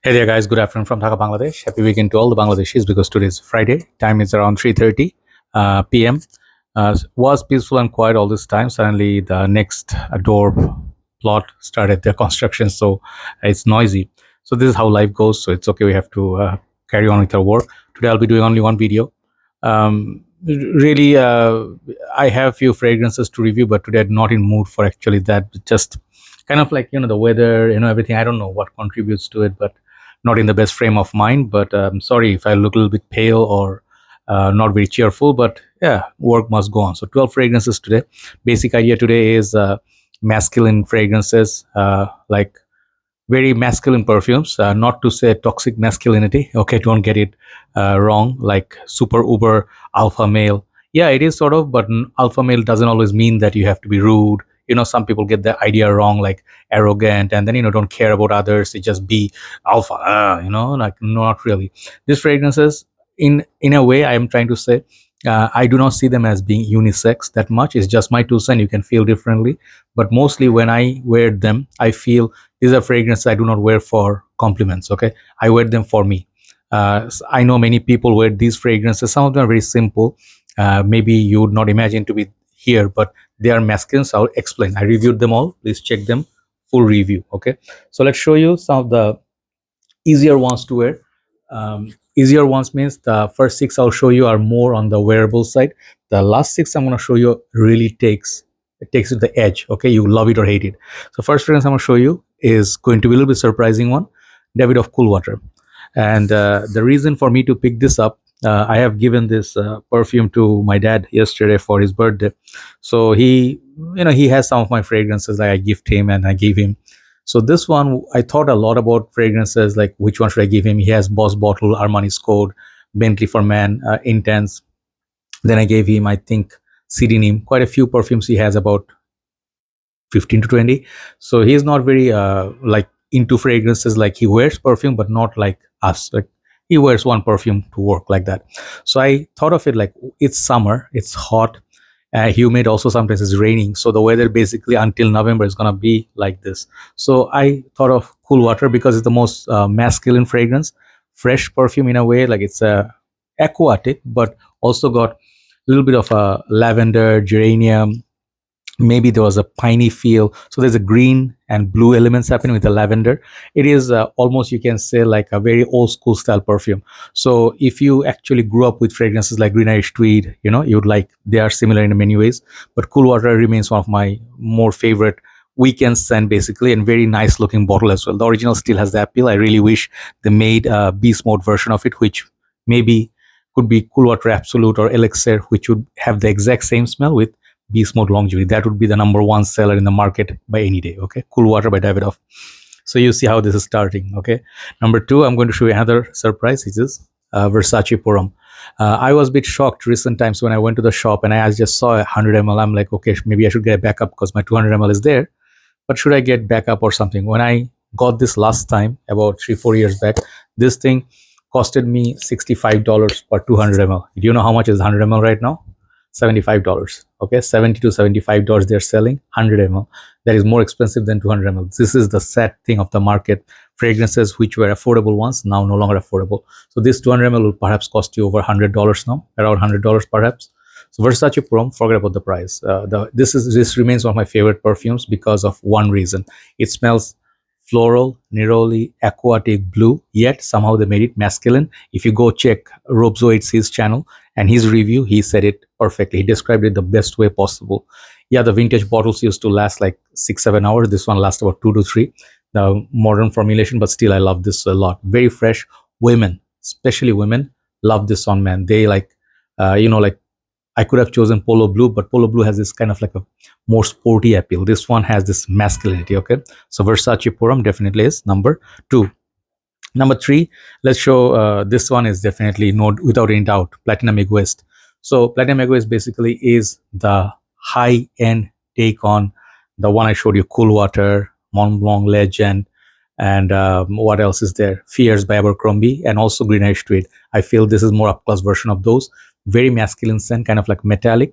Hey there guys, good afternoon from Dhaka, Bangladesh. Happy weekend to all the Bangladeshis because today is Friday. Time is around 3:30 p.m. Was peaceful and quiet all this time. Suddenly the next door plot started their construction, so it's noisy. So this is how life goes. So it's okay, we have to carry on with our work. Today I'll be doing only one video. Really, I have few fragrances to review, but today I'm not in mood for actually that. Just kind of like, the weather, everything. I don't know what contributes to it, but not in the best frame of mind. But sorry if I look a little bit pale or not very cheerful, but yeah, work must go on. So 12 fragrances today. Basic idea today is masculine fragrances, like very masculine perfumes, not to say toxic masculinity. Okay, don't get it wrong, like super uber alpha male. Yeah, it is sort of, but alpha male doesn't always mean that you have to be rude. Some people get the idea wrong, like arrogant, and then don't care about others. It just be alpha, like not really. These fragrances, in a way, I am trying to say, I do not see them as being unisex that much. It's just my 2 cents. You can feel differently, but mostly when I wear them, I feel these are fragrances I do not wear for compliments. Okay, I wear them for me. I know many people wear these fragrances. Some of them are very simple. Maybe you would not imagine to be here, but they are masculine. So I'll explain. I reviewed them all. Please check them. Full review. Okay. So let's show you some of the easier ones to wear. Easier ones means the first 6 I'll show you are more on the wearable side. The last 6 I'm going to show you really takes it to the edge. Okay, you love it or hate it. So first fragrance I'm going to show you is going to be a little bit surprising one. Davidoff Cool Water. And the reason for me to pick this up, I have given this perfume to my dad yesterday for his birthday. So he has some of my fragrances that I gift him and I gave him. So this one, I thought a lot about fragrances, like which one should I give him. He has Boss Bottle, Armani's Code, Bentley for Man, Intense. Then I gave him, I think, Sidinim. Quite a few perfumes he has, about 15 to 20. So he's not very like into fragrances. Like he wears perfume, but not like us. Like he wears one perfume to work, like that. So I thought of it like it's summer, it's hot, humid, also sometimes it's raining, so the weather basically until November is gonna be like this. So I thought of Cool Water because it's the most masculine fragrance, fresh perfume in a way, like it's aquatic, but also got a little bit of a lavender, geranium, maybe there was a piney feel. So there's a green and blue elements happening with the lavender. It is almost, you can say, like a very old school style perfume. So if you actually grew up with fragrances like Green Irish Tweed, you would like, they are similar in many ways. But Cool Water remains one of my more favorite weekend scent, basically, and very nice looking bottle as well. The original still has the appeal. I really wish they made a beast mode version of it, which maybe could be Cool Water Absolute or Elixir, which would have the exact same smell with beast mode longevity. That would be the #1 seller in the market by any day. Okay, Cool Water by Davidoff. So you see how this is starting. Okay, number 2, I'm going to show you another surprise, which is Versace Pour Homme. I was a bit shocked recent times when I went to the shop and I just saw 100 ml. I'm like, okay, maybe I should get a backup because my 200 ml is there, but should I get backup or something? When I got this last time about 3-4 years back, this thing costed me $65 per 200 ml. Do you know how much is 100 ml right now? $75. Okay, $70 to $75 they're selling 100 ml. That is more expensive than 200 ml. This is the sad thing of the market. Fragrances which were affordable once, now no longer affordable. So this 200 ml will perhaps cost you over $100 now, around $100 perhaps. So Versace Pour Homme, forget about the price. This remains one of my favorite perfumes because of one reason. It smells floral, neroli, aquatic, blue, yet somehow they made it masculine. If you go check Rob Zoid's his channel and his review, he said it perfectly. He described it the best way possible. Yeah, the vintage bottles used to last like 6-7 hours. This one lasts about 2 to 3. The modern formulation, but still I love this a lot. Very fresh. Women, especially women, love this one, man. They like, like I could have chosen Polo Blue, but Polo Blue has this kind of like a more sporty appeal. This one has this masculinity. Okay, so Versace Pour Homme definitely is number 2. Number 3, let's show this one is definitely, without any doubt, Platinum Egoiste. So Platinum Egoiste basically is the high-end take on the one I showed you, Cool Water, Mont Blanc Legend, and what else is there? Fears by Abercrombie, and also Green Irish Tweed. I feel this is more up-close version of those. Very masculine scent, kind of like metallic.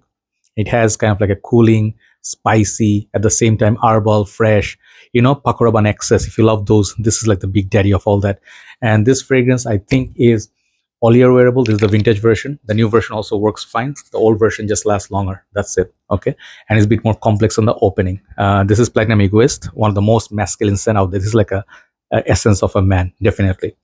It has kind of like a cooling, spicy, at the same time herbal, fresh. Paco Rabanne excess. If you love those, this is like the big daddy of all that. And this fragrance, I think, is all year wearable. This is the vintage version. The new version also works fine. The old version just lasts longer. That's it. Okay, and it's a bit more complex on the opening. This is Platinum Egoiste, one of the most masculine scent out there. This is like a essence of a man, definitely.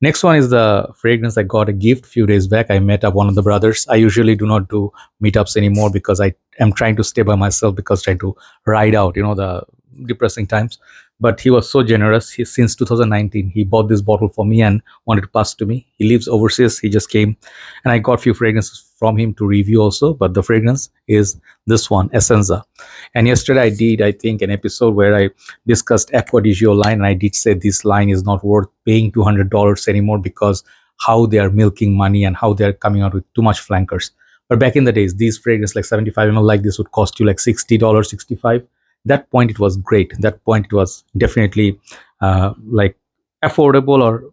Next one is the fragrance I got a gift few days back. I met up one of the brothers. I usually do not do meetups anymore because I am trying to stay by myself, because trying to ride out, the depressing times. But he was so generous. Since 2019, he bought this bottle for me and wanted to pass to me. He lives overseas. He just came, and I got few fragrances from him to review also. But the fragrance is this one, Essenza. And yesterday I did, I think, an episode where I discussed Acqua di Gio line, and I did say this line is not worth paying $200 anymore, because how they are milking money and how they are coming out with too much flankers. But back in the days, these fragrances like 75 ml like this would cost you like $60, 65. That point it was great. That point it was definitely like affordable, or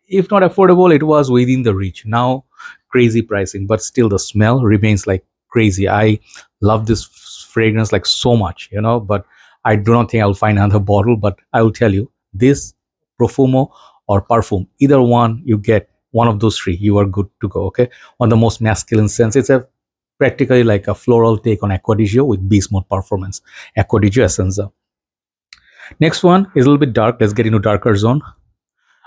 if not affordable, it was within the reach. Now crazy pricing, but still the smell remains like crazy. I love this fragrance like so much, but I do not think I'll find another bottle. But I will tell you, this Profumo or Perfume, either one you get, one of those three, you are good to go. Okay, on the most masculine sense, it's a practically like a floral take on Acqua di Gio with beast mode performance. Acqua di Gio Essenza. Next one is a little bit dark. Let's get into darker zone.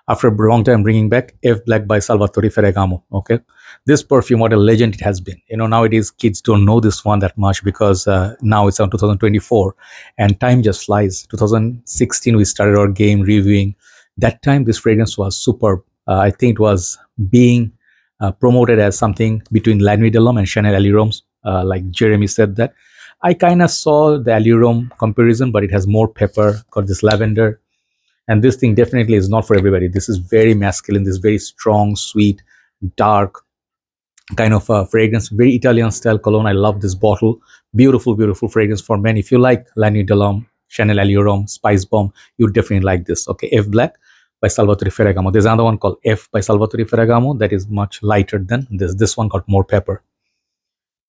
After a long time, bringing back F Black by Salvatore Ferragamo. Okay, this perfume, what a legend it has been. Nowadays kids don't know this one that much, because now it's on 2024 and time just flies. 2016 we started our game reviewing. That time this fragrance was superb. I think it was being promoted as something between La Nuit de l'Homme and Chanel Allure, like Jeremy said that. I kind of saw the Allure comparison, but it has more pepper, got this lavender. And this thing definitely is not for everybody. This is very masculine, this very strong, sweet, dark kind of fragrance, very Italian style cologne. I love this bottle. Beautiful, beautiful fragrance for men. If you like La Nuit de l'Homme, Chanel Allure, Spice Bomb, you definitely like this. Okay, F Black by Salvatore Ferragamo. There's another one called F by Salvatore Ferragamo that is much lighter than this. This one got more pepper.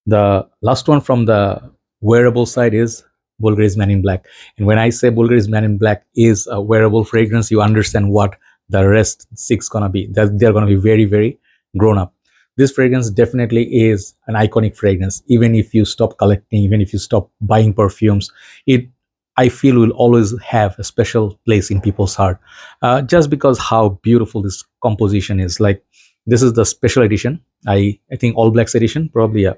The last one from the wearable side is Bvlgari Man In Black. And when I say Bvlgari Man In Black is a wearable fragrance, you understand what the rest six gonna be. They're gonna be very, very grown up. This fragrance definitely is an iconic fragrance. Even if you stop collecting, even if you stop buying perfumes, I feel will always have a special place in people's heart, just because how beautiful this composition is. Like, this is the special edition. I think all blacks edition, probably.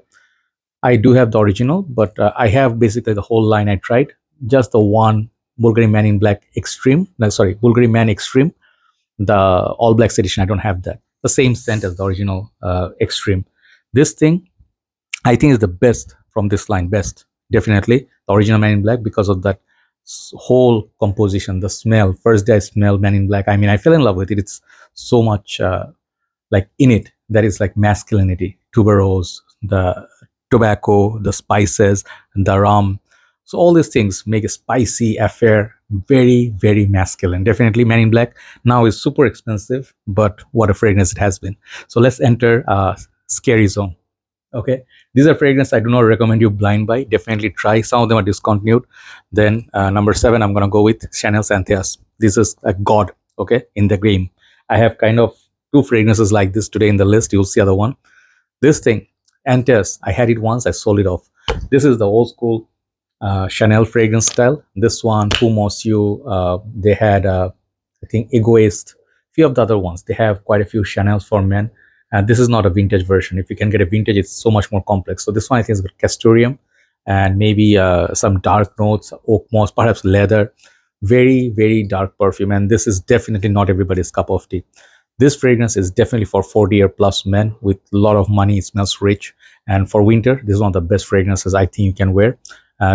I do have the original, but I have basically the whole line. I tried just the one Bvlgari Man In Black Extreme. No, sorry, Bvlgari Man Extreme, the all blacks edition. I don't have that. The same scent as the original Extreme. This thing, I think, is the best from this line. Best, definitely the original Man In Black, because of that whole composition, the smell. First day I smell Man In Black, I mean, I fell in love with it. It's so much like in it that is like masculinity, tuberose, the tobacco, the spices, the rum. So all these things make a spicy affair very, very masculine. Definitely Man In Black now is super expensive, but what a fragrance it has been. So let's enter scary zone. Okay, these are fragrances I do not recommend you blind buy. Definitely try. Some of them are discontinued. Then number 7, I'm gonna go with Chanel's Antaeus. This is a god, okay, in the game. I have kind of 2 fragrances like this today in the list. You'll see other one. This thing, Antaeus, I had it once, I sold it off. This is the old school Chanel fragrance style. This one, Pour Monsieur, they had I think Egoiste, few of the other ones. They have quite a few Chanels for men. And this is not a vintage version. If you can get a vintage, it's so much more complex. So this one I think is got castoreum and maybe some dark notes, oak moss, perhaps leather. Very, very dark perfume. And this is definitely not everybody's cup of tea. This fragrance is definitely for 40-year-plus men with a lot of money. It smells rich. And for winter, this is one of the best fragrances I think you can wear.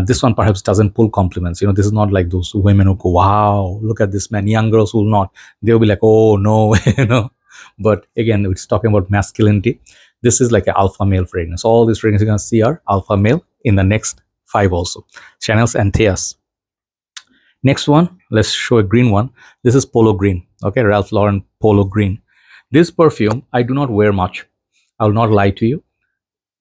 This one perhaps doesn't pull compliments. This is not like those women who go, wow, look at this man. Young girls will not. They'll be like, oh, no, But again, it's talking about masculinity. This is like an alpha male fragrance. All these fragrances you're going to see are alpha male in the next 5 also. Chanel's Antaeus. Next one, let's show a green one. This is Polo Green. Okay, Ralph Lauren Polo Green. This perfume, I do not wear much. I will not lie to you.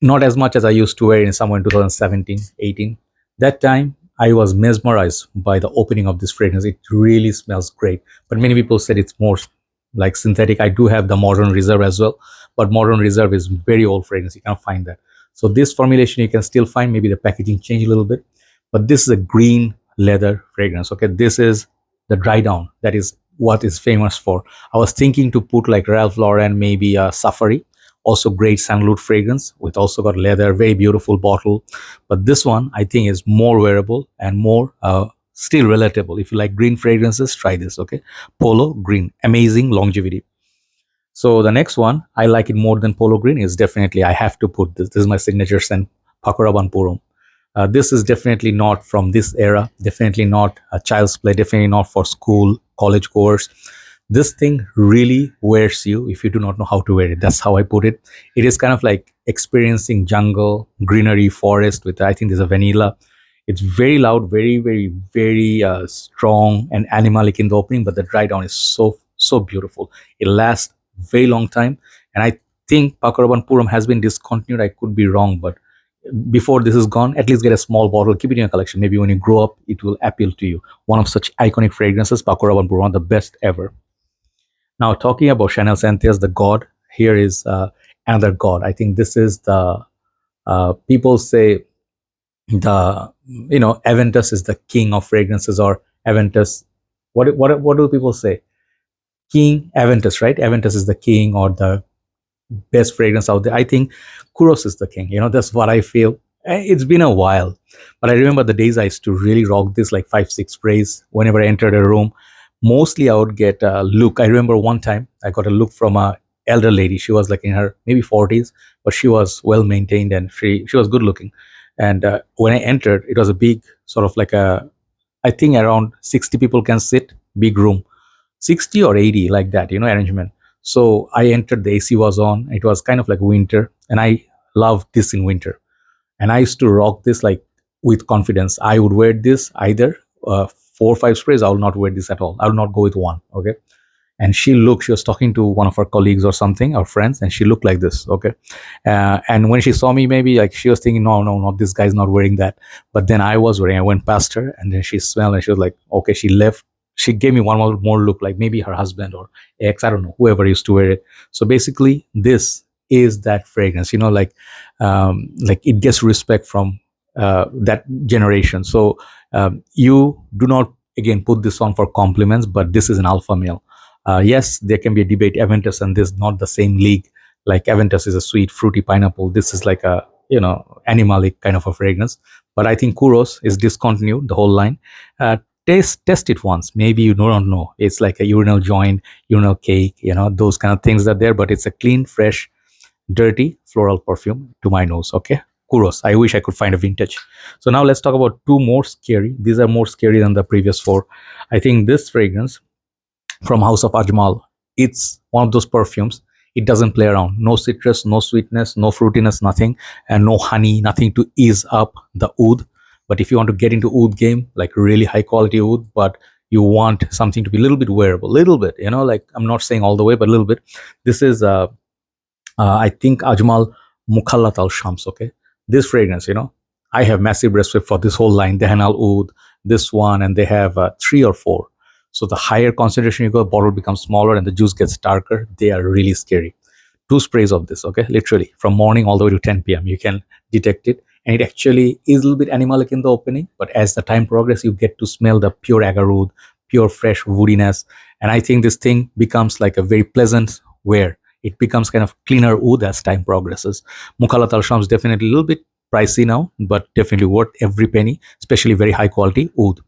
Not as much as I used to wear in somewhere in 2017, 18. That time I was mesmerized by the opening of this fragrance. It really smells great, but many people said it's more like synthetic. I do have the Modern Reserve as well, but Modern Reserve is very old fragrance. You can't find that. So this formulation you can still find. Maybe the packaging changed a little bit, but this is a green leather fragrance. Okay, this is the dry down. That is what is famous for. I was thinking to put like Ralph Lauren, maybe a Safari, also great sandalwood fragrance with also got leather, very beautiful bottle. But this one I think is more wearable and more still relatable. If you like green fragrances, try this. Okay, Polo Green, amazing longevity. So the next one, I like it more than Polo Green, is definitely, I have to put this. This is my signature scent, Paco Rabanne Pour Homme. This is definitely not from this era, definitely not a child's play, definitely not for school, college course. This thing really wears you if you do not know how to wear it. That's how I put it. It is kind of like experiencing jungle, greenery, forest with, I think there's a vanilla. It's very loud, very, very, very strong and animalic in the opening, but the dry down is so, so beautiful. It lasts very long time. And I think Paco Rabanne Pour Homme has been discontinued. I could be wrong, but before this is gone, at least get a small bottle, keep it in your collection. Maybe when you grow up, it will appeal to you. One of such iconic fragrances, Paco Rabanne Pour Homme, the best ever. Now, talking about Chanel's Antaeus, the god, here is another god. I think this is the, people say the, Aventus is the king of fragrances, or Aventus, what do people say? King Aventus, right? Aventus is the king or the best fragrance out there. I think Kouros is the king. That's what I feel. It's been a while, but I remember the days I used to really rock this, like 5, 6 sprays whenever I entered a room. Mostly I would get a look. I remember one time I got a look from a elder lady. She was like in her maybe 40s, but she was well maintained and she was good looking. And when I entered, it was a big sort of like a, I think around 60 people can sit, big room, 60 or 80 like that, arrangement. So I entered, the AC was on. It was kind of like winter, and I love this in winter. And I used to rock this like with confidence. I would wear this either 4 or 5 sprays. I will not wear this at all. I will not go with one. Okay. And she was talking to one of her colleagues or something, or friends, and she looked like this. Okay. And when she saw me, maybe like she was thinking, no, no, not this guy's not wearing that. But then I was wearing, I went past her, and then she smelled and she was like, okay, she left. She gave me one more look, like maybe her husband or ex, I don't know, whoever used to wear it. So basically, this is that fragrance, like it gets respect from that generation. So you do not again put this on for compliments, but this is an alpha male. Yes, there can be a debate. Aventus and this not the same league. Like Aventus is a sweet, fruity pineapple. This is like a animalic kind of a fragrance. But I think Kouros is discontinued the whole line. Test it once. Maybe you don't know. It's like a urinal joint, urinal cake. Those kind of things are there. But it's a clean, fresh, dirty floral perfume to my nose. Okay, Kouros. I wish I could find a vintage. So now let's talk about two more scary. These are more scary than the previous four. I think this fragrance from House of Ajmal, it's one of those perfumes. It doesn't play around. No citrus, no sweetness, no fruitiness, nothing, and no honey, nothing to ease up the oud. But if you want to get into oud game, like really high quality oud, but you want something to be a little bit wearable, little bit, like I'm not saying all the way, but a little bit. This is I think Ajmal Mukhallat al Shams. Okay, this fragrance, I have massive respect for this whole line. Dehan al Oud, this one, and they have 3 or 4. So the higher concentration you go, the bottle becomes smaller and the juice gets darker. They are really scary. 2 sprays of this, okay, literally from morning all the way to 10 p.m. You can detect it, and it actually is a little bit animalic in the opening, but as the time progresses, you get to smell the pure agar oud, pure fresh woodiness, and I think this thing becomes like a very pleasant wear. It becomes kind of cleaner oud as time progresses. Mukhallat al Shams definitely a little bit pricey now, but definitely worth every penny, especially very high quality oud.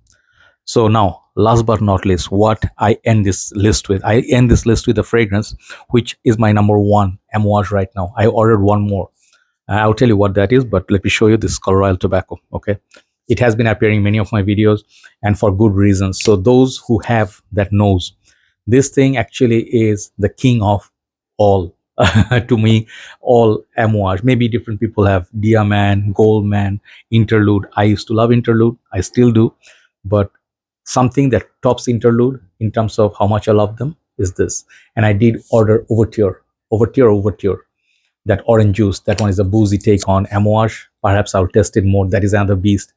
So now, last but not least, what I end this list with, I end this list with a fragrance, which is my number one, Amouage right now. I ordered one more. I'll tell you what that is, but let me show you this Color Royal Tobacco. Okay, it has been appearing in many of my videos, and for good reasons. So those who have that knows, this thing actually is the king of all. To me, all Amouage. Maybe different people have Diamond, Goldman, Interlude. I used to love Interlude. I still do, but something that tops Interlude in terms of how much I love them is this. And I did order Overture, that orange juice. That one is a boozy take on Amouage. Perhaps I'll test it more. That is another beast.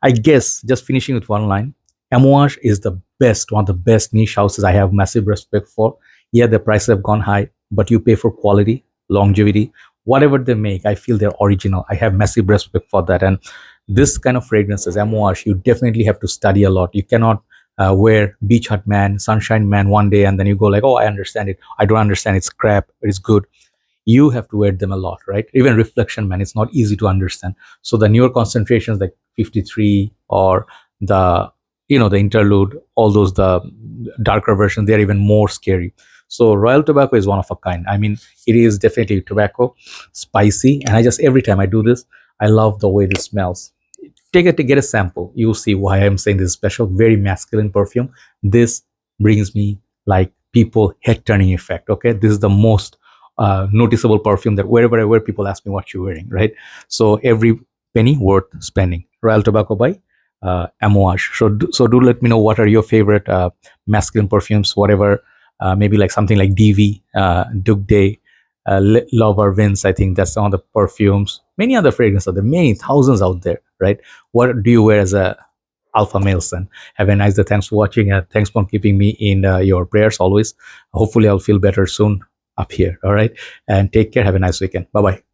I guess just finishing with one line, Amouage is the best, one of the best niche houses I have massive respect for. Yeah, the prices have gone high, but you pay for quality, longevity, whatever they make. I feel they're original. I have massive respect for that. And this kind of fragrances, Amouage, you definitely have to study a lot. You cannot wear Beach Hut Man, Sunshine Man one day and then you go like, oh, I understand it. I don't understand. It's crap. It's good. You have to wear them a lot, right? Even Reflection Man, it's not easy to understand. So the newer concentrations like 53 or the the interlude, all those the darker versions, they're even more scary. So Royal Tobacco is one of a kind. I mean, it is definitely tobacco, spicy, and I just every time I do this, I love the way this smells. Take it to get a sample. You'll see why I'm saying this is special. Very masculine perfume. This brings me like people head turning effect. Okay, this is the most noticeable perfume that wherever I wear, people ask me what you're wearing, right? So every penny worth spending. Royal Tobacco by Amouage. So do let me know what are your favorite masculine perfumes, whatever. Maybe like something like DV, Duke Day, Lover Vince. I think that's some of the perfumes. Many other fragrances. There are many thousands out there, right? What do you wear as a alpha male son? Have a nice day. Thanks for watching. Thanks for keeping me in your prayers always. Hopefully, I'll feel better soon up here. All right. And take care. Have a nice weekend. Bye bye.